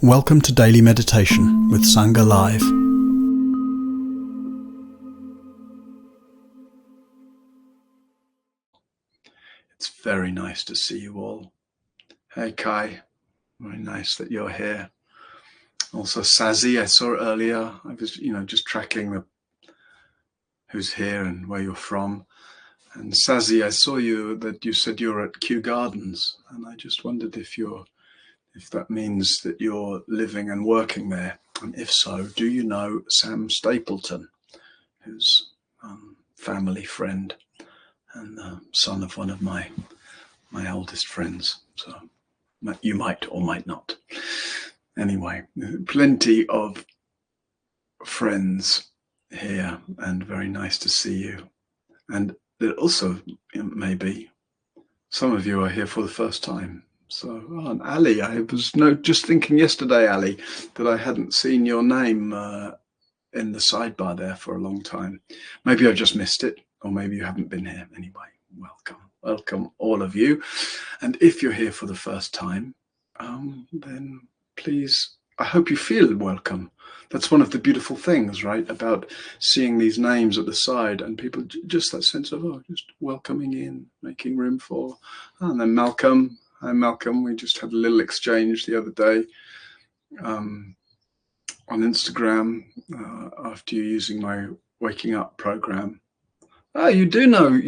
Welcome to Daily Meditation with Sangha Live. It's very nice to see you all. Hey Kai, very nice that you're here. Also Sazi, I saw it earlier. I was, just tracking who's here and where you're from. And Sazi, I saw that you said you're at Kew Gardens, and I just wondered if that means that you're living and working there. And if so, do you know Sam Stapleton, who's family friend and the son of one of my oldest friends? So you might or might not. Anyway, plenty of friends here, and very nice to see you. And also, maybe some of you are here for the first time. So, and Ali, I was just thinking yesterday, Ali, that I hadn't seen your name in the sidebar there for a long time. Maybe I just missed it, or maybe you haven't been here. Anyway, welcome all of you. And if you're here for the first time, then please, I hope you feel welcome. That's one of the beautiful things, right, about seeing these names at the side and people, just that sense of, just welcoming in, making room for. And then Malcolm. Hi, Malcolm. We just had a little exchange the other day on Instagram after you using my Waking Up program. Oh, you do know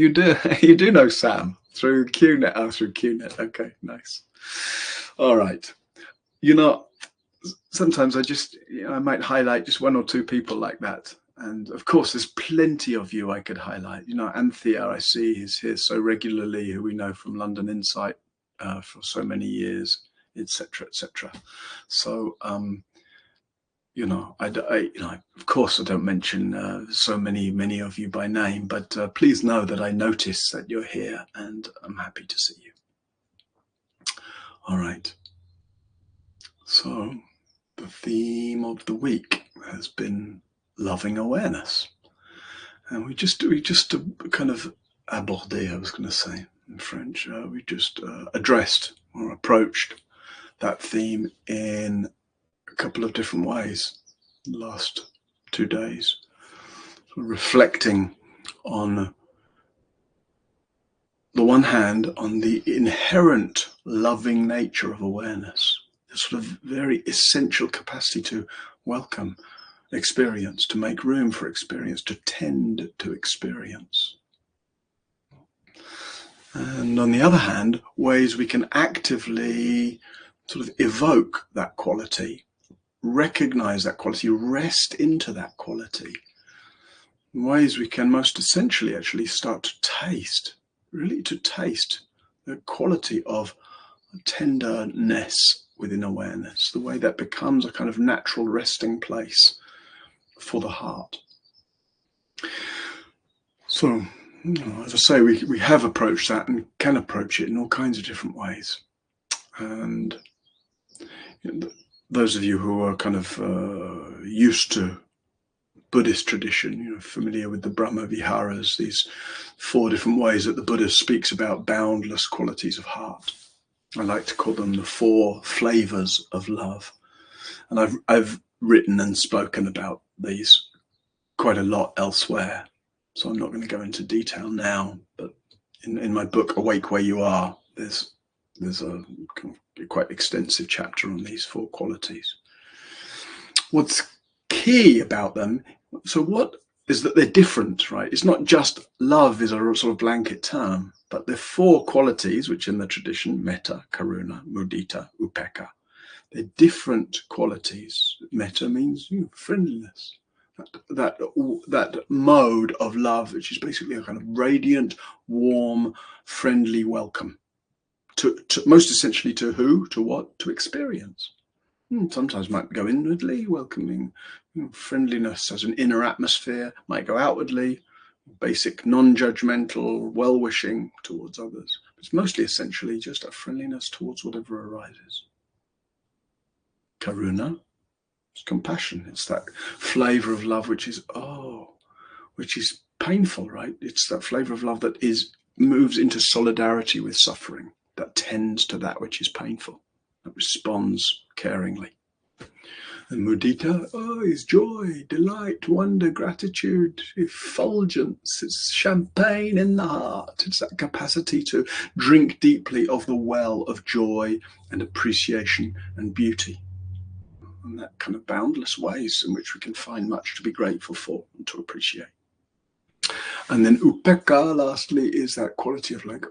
Sam through QNet. Oh, through QNet. Okay, nice. All right. Sometimes I might highlight just one or two people like that. And of course, there's plenty of you I could highlight. Anthea, I see, is here so regularly, who we know from London Insight for so many years, etc., etc. So, of course, I don't mention so many of you by name, but please know that I notice that you're here, and I'm happy to see you. All right. So, the theme of the week has been loving awareness, and we just kind of aborder, I was going to say in French. We just addressed or approached that theme in a couple of different ways the last 2 days, reflecting on the one hand on the inherent loving nature of awareness, the sort of very essential capacity to welcome experience, to make room for experience, to tend to experience. And on the other hand, ways we can actively sort of evoke that quality, recognize that quality, rest into that quality. Ways we can most essentially actually start to taste the quality of tenderness within awareness, the way that becomes a kind of natural resting place for the heart. So, as I say, we have approached that and can approach it in all kinds of different ways. And those of you who are kind of used to Buddhist tradition, familiar with the Brahma Viharas, these 4 different ways that the Buddha speaks about boundless qualities of heart. I like to call them the 4 flavors of love. And I've written and spoken about these quite a lot elsewhere, so I'm not going to go into detail now, but in my book Awake Where You Are, there's a quite extensive chapter on these 4 qualities. What's key about them, so what is that they're different, right? It's not just love is a sort of blanket term, but they're 4 qualities which in the tradition, metta, karuna, mudita, upekkha, they're different qualities. Metta means friendliness, that mode of love which is basically a kind of radiant, warm, friendly welcome to most essentially to who, to what, to experience. Sometimes might go inwardly, welcoming friendliness as an inner atmosphere, might go outwardly, basic non-judgmental well-wishing towards others. It's mostly essentially just a friendliness towards whatever arises. Karuna, it's compassion. It's that flavor of love which is painful, right? It's that flavor of love that moves into solidarity with suffering, that tends to that which is painful, that responds caringly. And mudita, is joy, delight, wonder, gratitude, effulgence. It's champagne in the heart. It's that capacity to drink deeply of the well of joy and appreciation and beauty. And that kind of boundless ways in which we can find much to be grateful for and to appreciate. And then upekkha, lastly, is that quality of like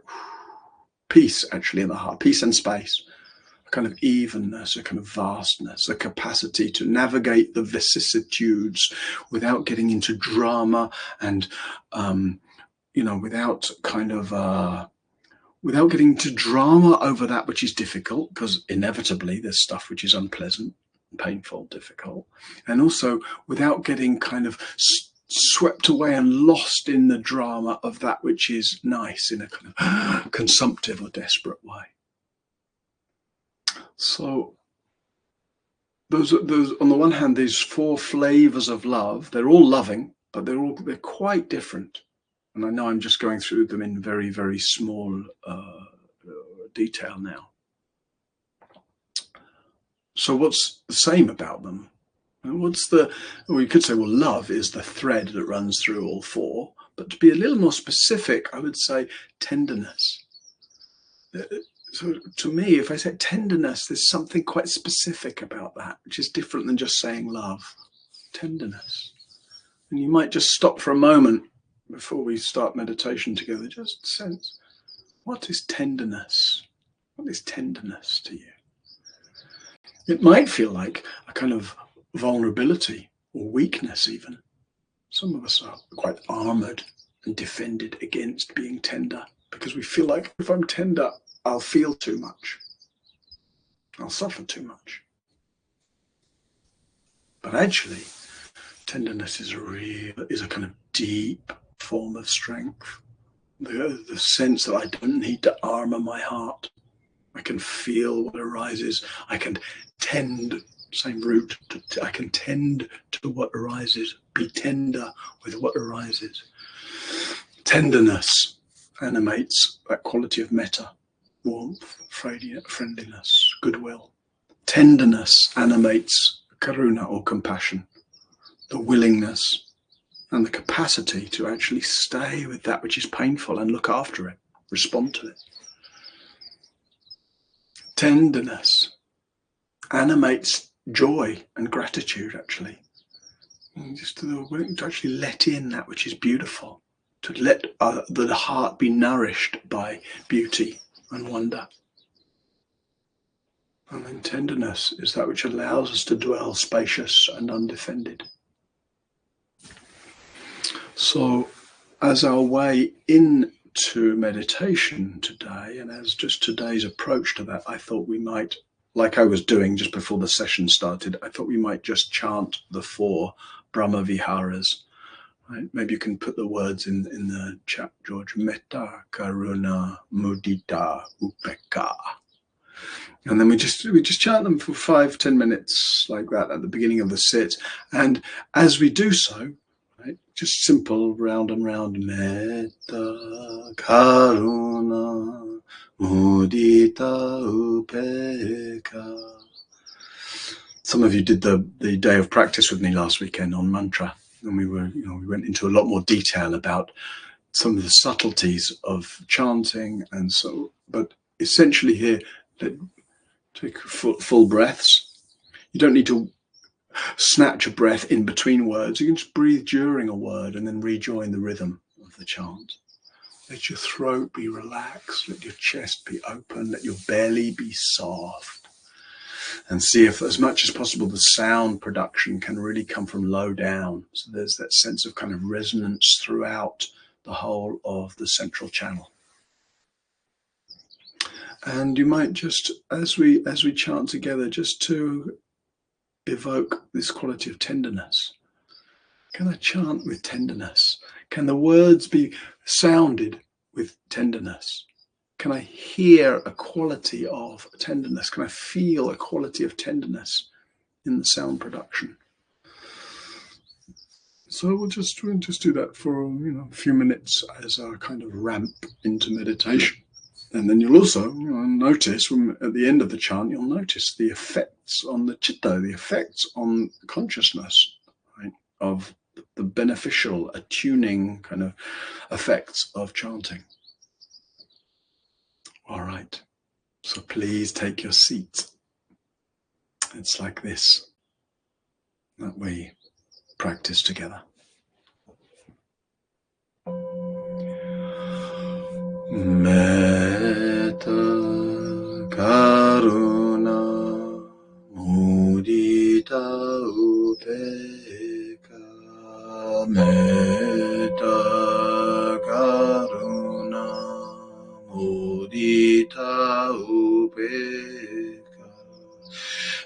peace, actually, in the heart, peace and space, a kind of evenness, a kind of vastness, a capacity to navigate the vicissitudes without getting into drama and, without getting into drama over that which is difficult, because inevitably there's stuff which is unpleasant, painful, difficult, and also without getting kind of swept away and lost in the drama of that which is nice in a kind of consumptive or desperate way. So those on the one hand, these 4 flavors of love, they're all loving, but they're quite different. And I know I'm just going through them in very, very small detail now. So what's the same about them? And we could say, well, love is the thread that runs through all 4. But to be a little more specific, I would say tenderness. So to me, if I say tenderness, there's something quite specific about that, which is different than just saying love. Tenderness. And you might just stop for a moment before we start meditation together, just sense, what is tenderness? What is tenderness to you? It might feel like a kind of vulnerability or weakness even. Some of us are quite armored and defended against being tender because we feel like if I'm tender, I'll feel too much. I'll suffer too much. But actually, tenderness is a kind of deep form of strength. The sense that I don't need to armor my heart. I can feel what arises. I can tend, same root, I can tend to what arises, be tender with what arises. Tenderness animates that quality of metta, warmth, friendliness, goodwill. Tenderness animates karuna or compassion, the willingness and the capacity to actually stay with that which is painful and look after it, respond to it. Tenderness animates joy and gratitude, actually. Just willing to actually let in that which is beautiful, to let the heart be nourished by beauty and wonder. And then tenderness is that which allows us to dwell spacious and undefended. So as our way into meditation today, and as just today's approach to that, I thought we might, like I was doing just before the session started, I thought we might just chant the 4 Brahma Viharas. Right? Maybe you can put the words in the chat, George. Metta, Karuna, Mudita, Upekkha. And then we just chant them for 5-10 minutes like that at the beginning of the sit. And as we do so, right, just simple round and round. Metta, Karuna, Mudita, Upekkha. Some of you did the day of practice with me last weekend on mantra, and we went into a lot more detail about some of the subtleties of chanting, and so. But essentially here, take full breaths. You don't need to snatch a breath in between words. You can just breathe during a word and then rejoin the rhythm of the chant. Let your throat be relaxed. Let your chest be open. Let your belly be soft. And see if, as much as possible, the sound production can really come from low down. So there's that sense of kind of resonance throughout the whole of the central channel. And you might just, as we chant together, just to evoke this quality of tenderness. Can I chant with tenderness? Can the words be sounded with tenderness? Can I hear a quality of tenderness? Can I feel a quality of tenderness in the sound production? So we'll just do that for a few minutes as our kind of ramp into meditation. And then you'll also notice at the end of the chant, you'll notice the effects on the citta, the effects on consciousness, right, of the beneficial attuning kind of effects of chanting. All right, so please take your seat. It's like this that we practice together. Metta karuna mudita upeka. Metta karuna mudita upeka.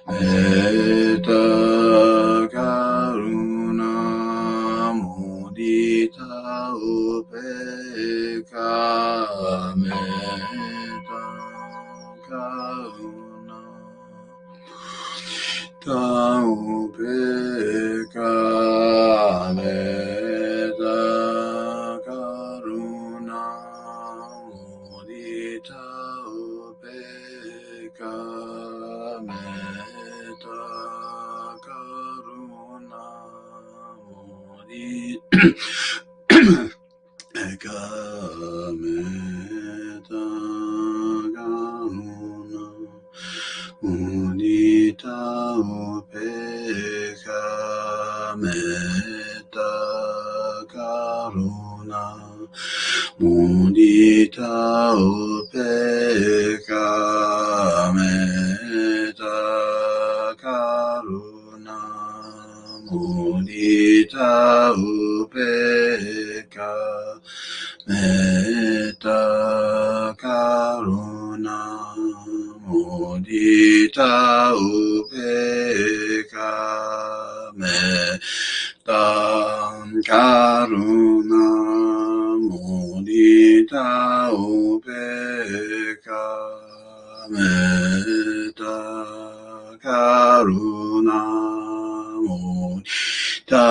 Metta karuna mudita upeka. Metta karuna upeka. Metta karuna mudita upeka. Metta karuna mudita Eka metta karuna mudita upeka. Metta karuna mudita upeka. Metta karuna mudita upeka. Metta karuna mudita upeka. Metta karuna mudita upeka. Metta karuna mudita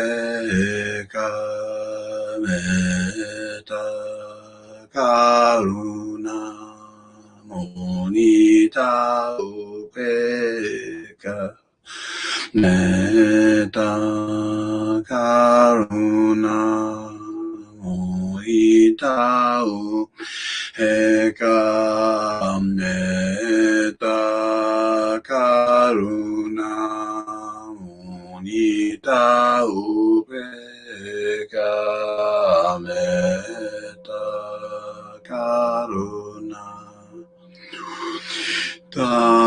upeka. Metta karuna mudita upeka. Metta karuna mudita upeka. Metta karuna mudita upeka. Metta karuna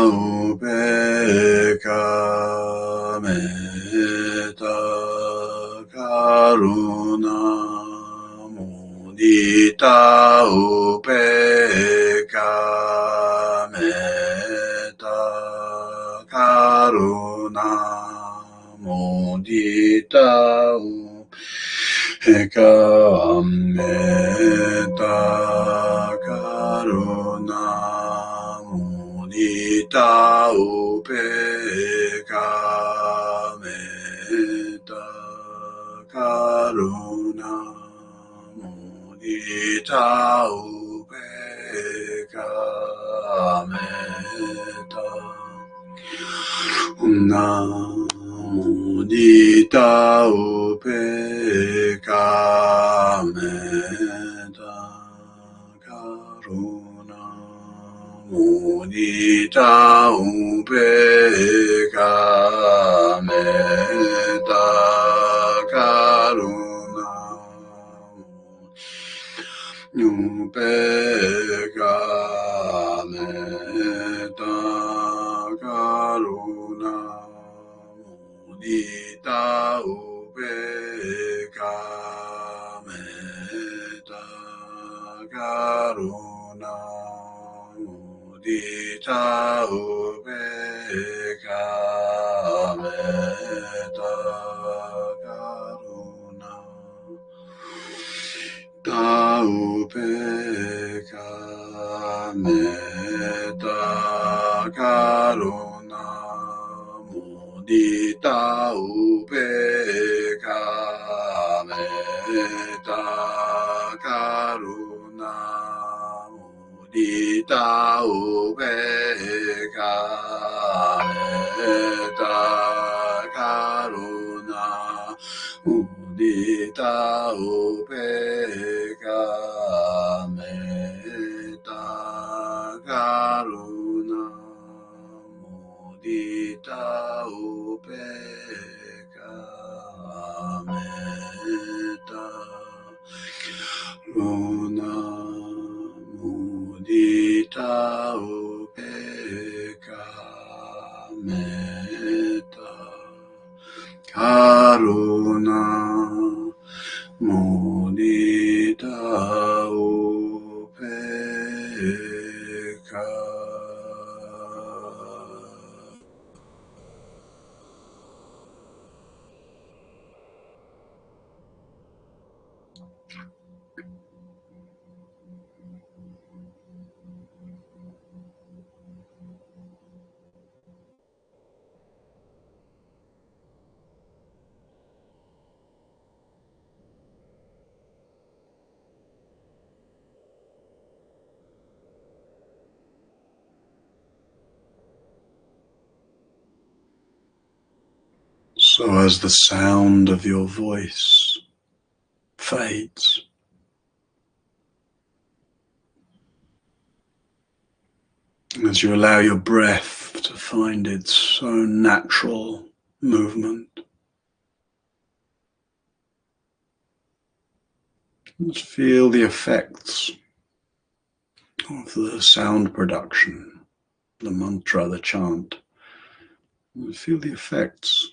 upeka. Metta karuna mudita upeka. Metta karuna mudita upeka. Metta karuna mudita upeka. Metta karuna mudita upeka. Metta mudita upeka. Metta karuna mudita upeka. Metta karuna upeka. Metta karuna mudita upeka. Metta karuna mudita upeka. Metta karuna upeka. Metta karuna mudita upeka. Metta karuna mudita upeka metta karuna mudita upeka metta karuna mudita upeka metta Luna mudita upeka metta karuna mudita upeka. So as the sound of your voice fades, as you allow your breath to find its own natural movement, just feel the effects of the sound production, the mantra, the chant. Feel the effects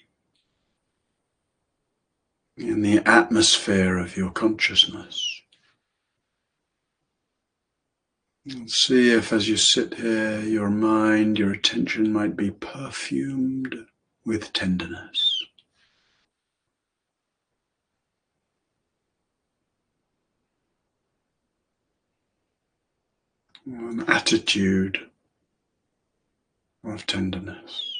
in the atmosphere of your consciousness. And see if as you sit here, your mind, your attention might be perfumed with tenderness. An attitude of tenderness.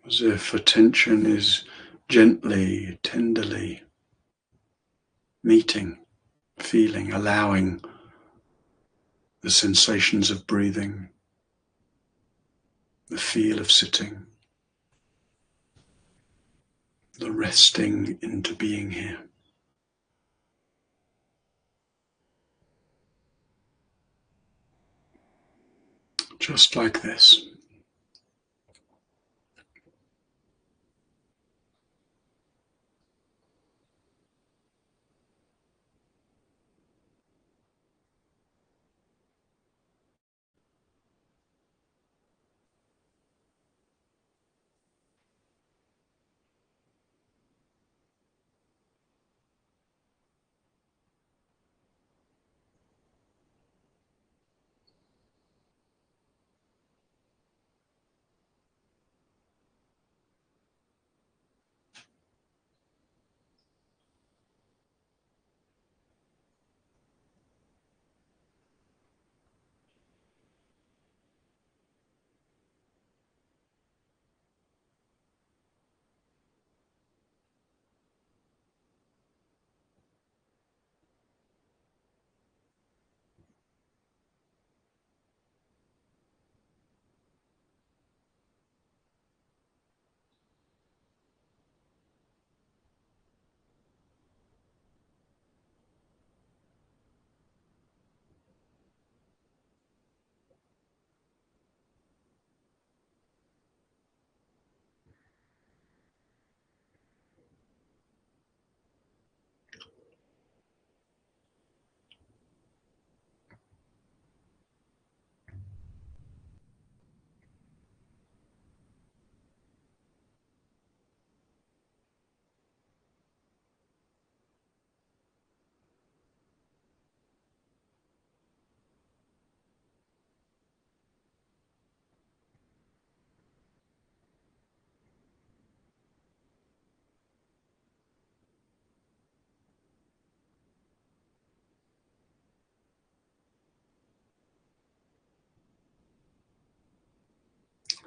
As if attention is gently, tenderly meeting, feeling, allowing the sensations of breathing, the feel of sitting, the resting into being here. Just like this.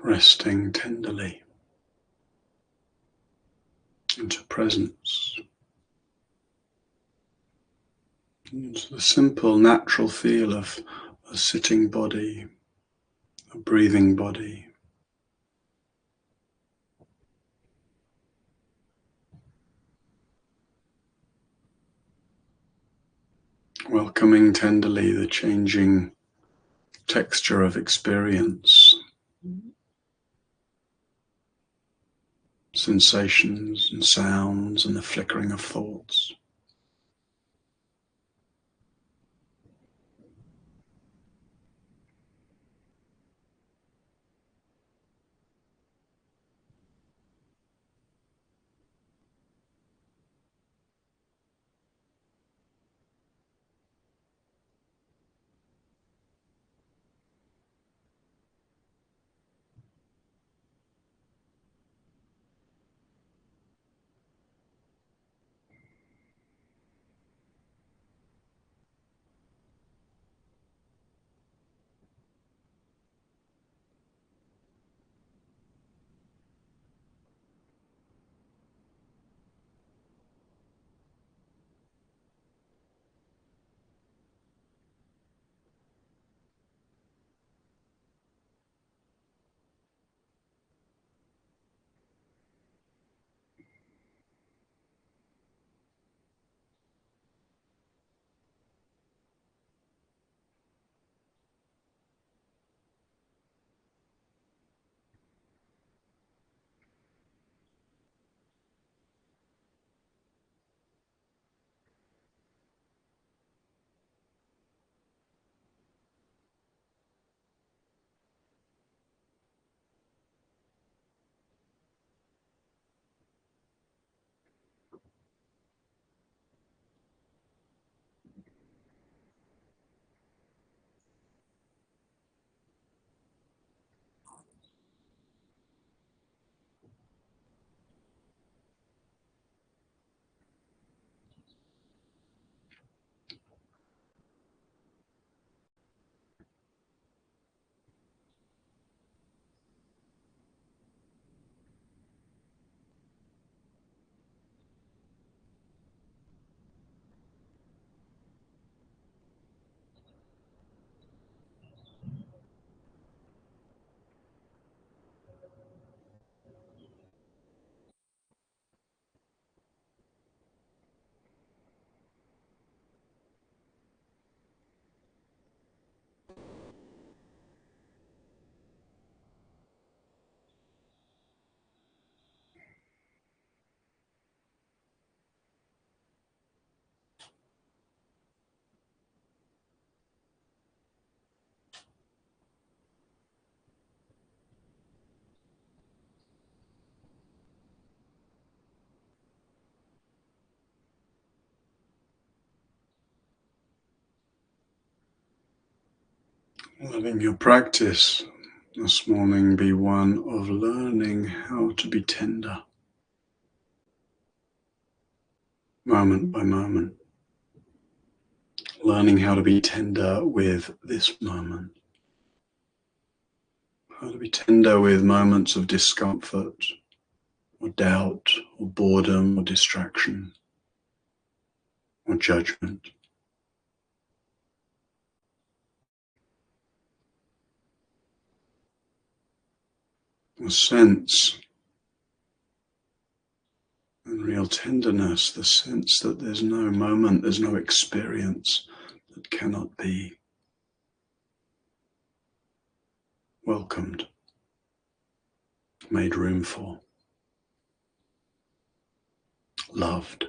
resting tenderly into presence, into the simple, natural feel of a sitting body, a breathing body. Welcoming tenderly the changing texture of experience, sensations and sounds, and the flickering of thoughts. Letting your practice this morning be one of learning how to be tender, moment by moment. Learning how to be tender with this moment. How to be tender with moments of discomfort, or doubt, or boredom, or distraction, or judgment. A sense and real tenderness, the sense that there's no moment, there's no experience that cannot be welcomed, made room for, loved.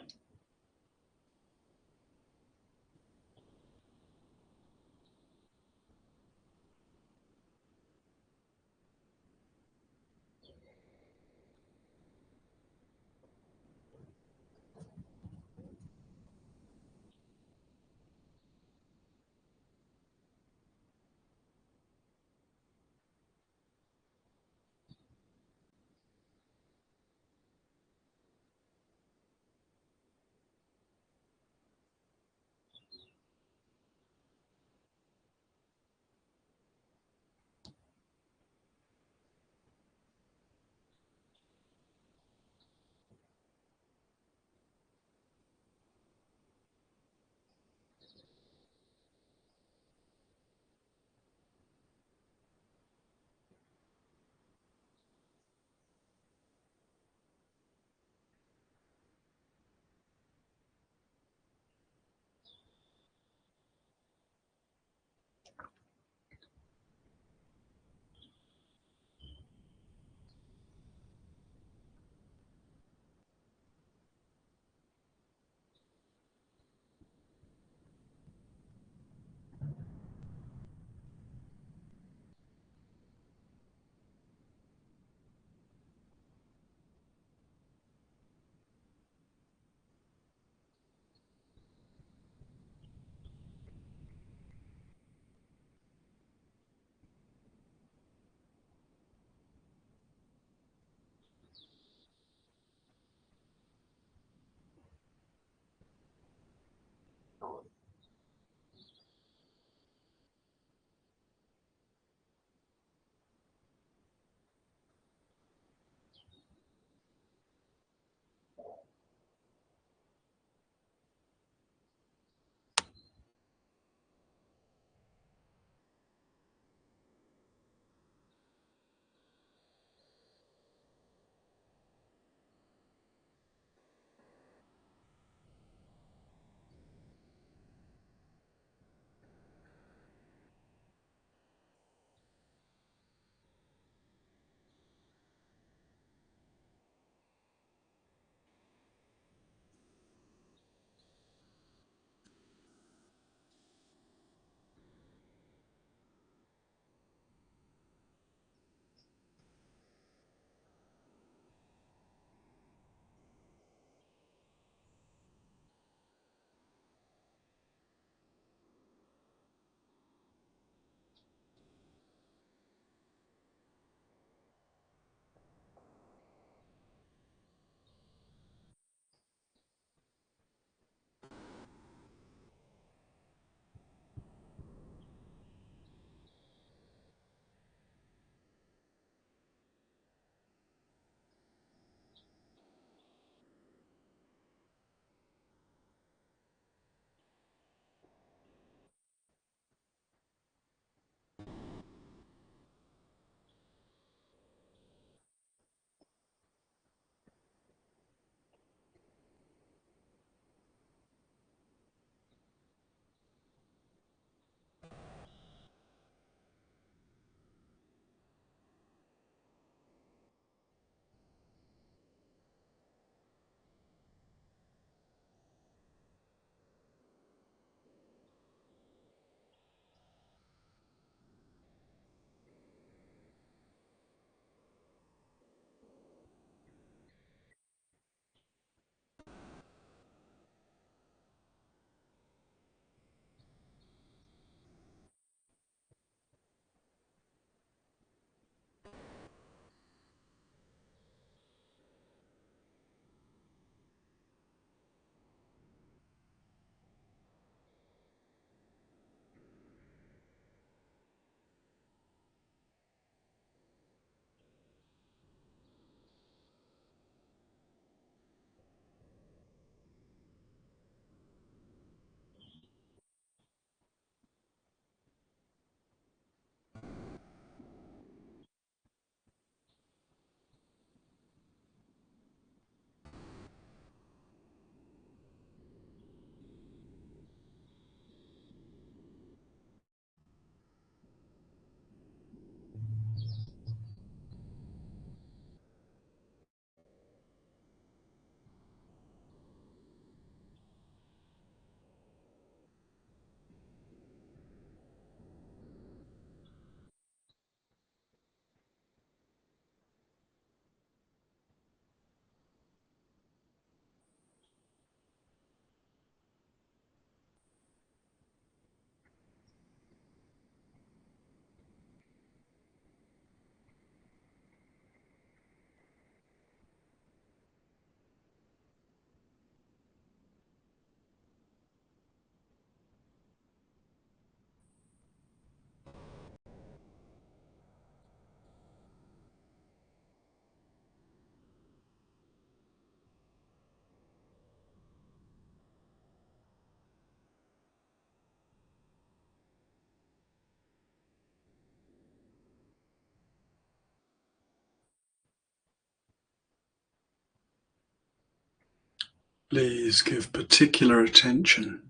Please give particular attention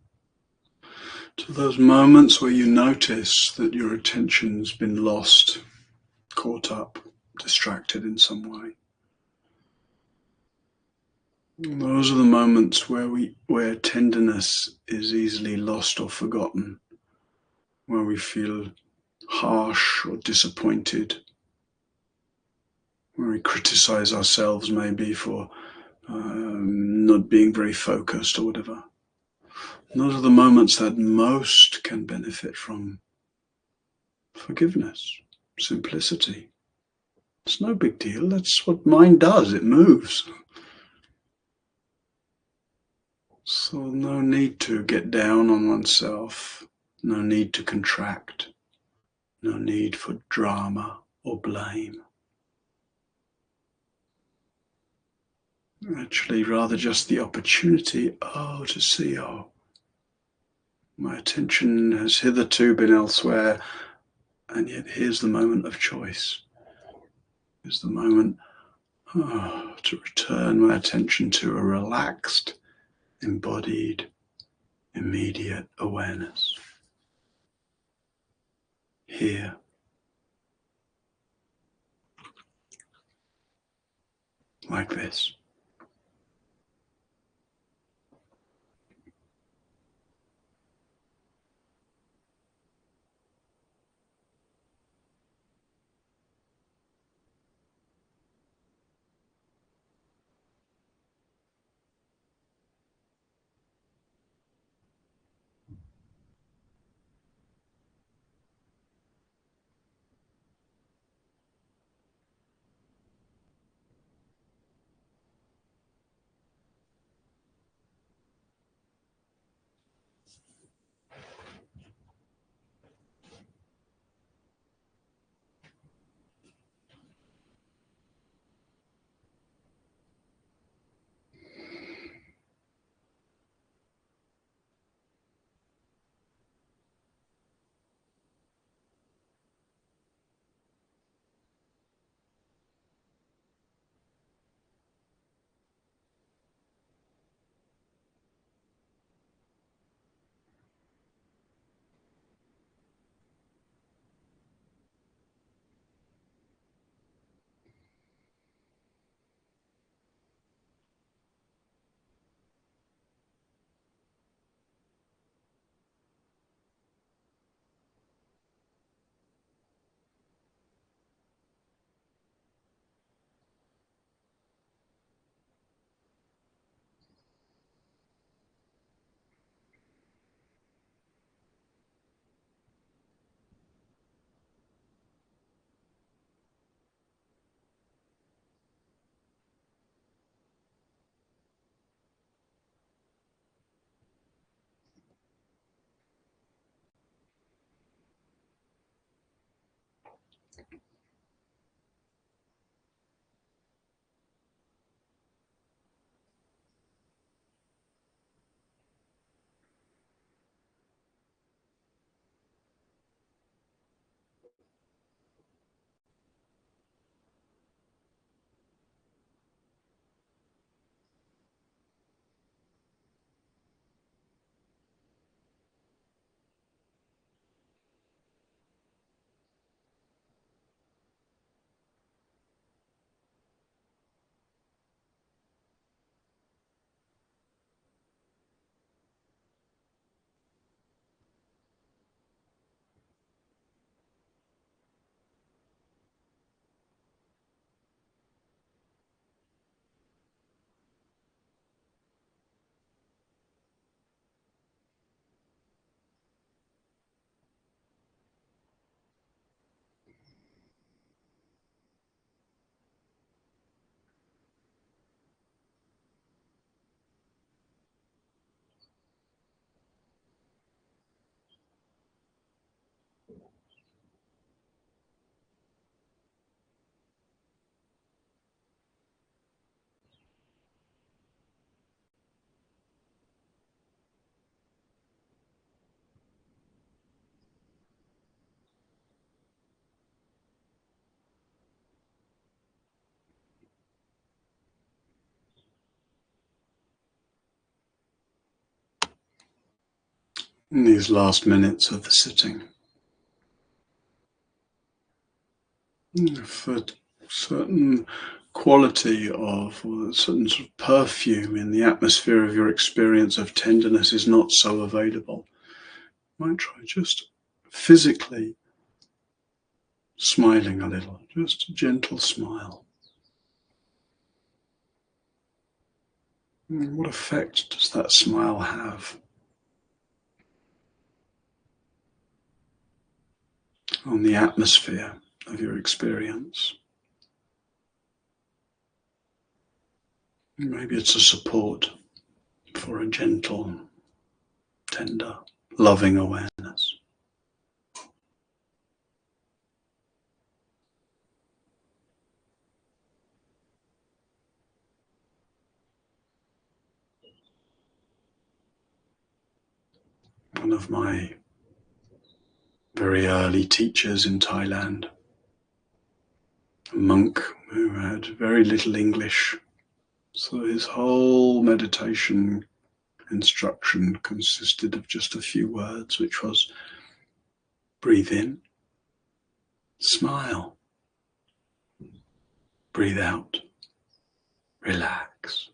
to those moments where you notice that your attention's been lost, caught up, distracted in some way. And those are the moments where tenderness is easily lost or forgotten, where we feel harsh or disappointed, where we criticize ourselves maybe for not being very focused or whatever. And those are the moments that most can benefit from forgiveness, simplicity. It's no big deal. That's what mind does. It moves. So no need to get down on oneself. No need to contract. No need for drama or blame. Actually, rather just the opportunity, to see, my attention has hitherto been elsewhere, and yet here's the moment of choice. Here's the moment to return my attention to a relaxed, embodied, immediate awareness. Here. Like this. in these last minutes of the sitting. If a certain quality of, or a certain sort of perfume in the atmosphere of your experience of tenderness is not so available, you might try just physically smiling a little, just a gentle smile. What effect does that smile have on the atmosphere of your experience? Maybe it's a support for a gentle, tender, loving awareness. One of my very early teachers in Thailand, a monk who had very little English, so his whole meditation instruction consisted of just a few words, which was breathe in, smile, breathe out, relax.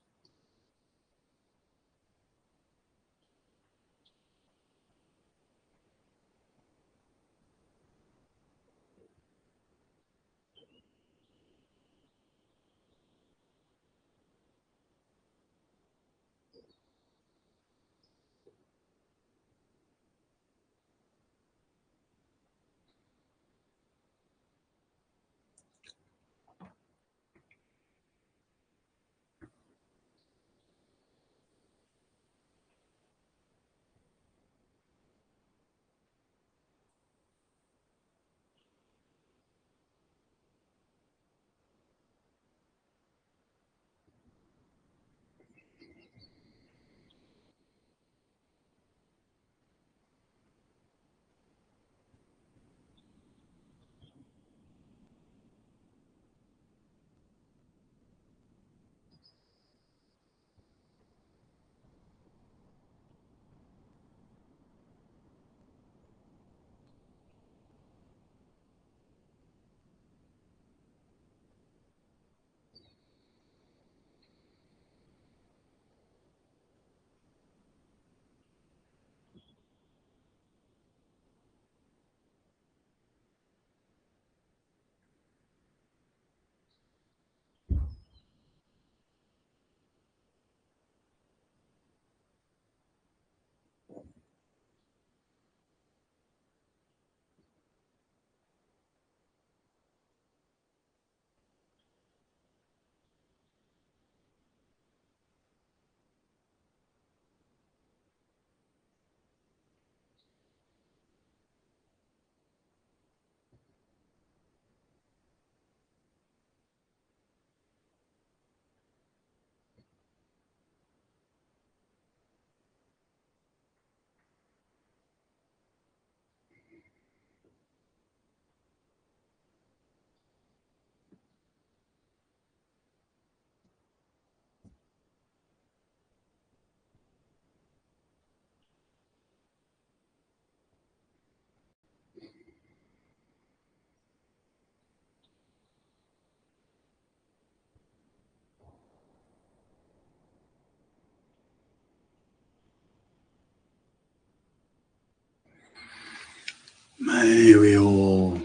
May we all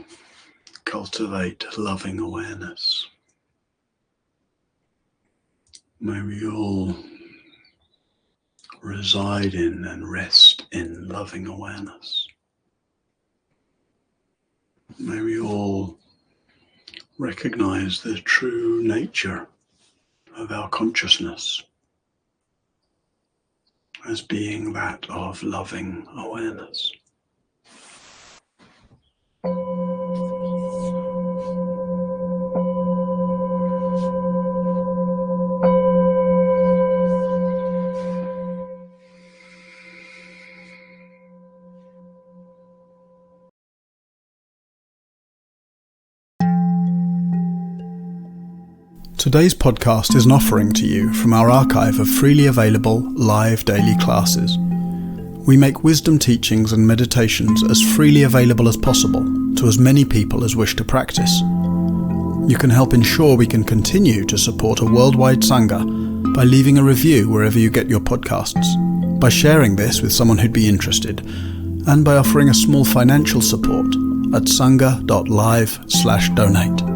cultivate loving awareness. May we all reside in and rest in loving awareness. May we all recognize the true nature of our consciousness as being that of loving awareness. Today's podcast is an offering to you from our archive of freely available live daily classes. We make wisdom teachings and meditations as freely available as possible to as many people as wish to practice. You can help ensure we can continue to support a worldwide Sangha by leaving a review wherever you get your podcasts, by sharing this with someone who'd be interested, and by offering a small financial support at sangha.live/donate.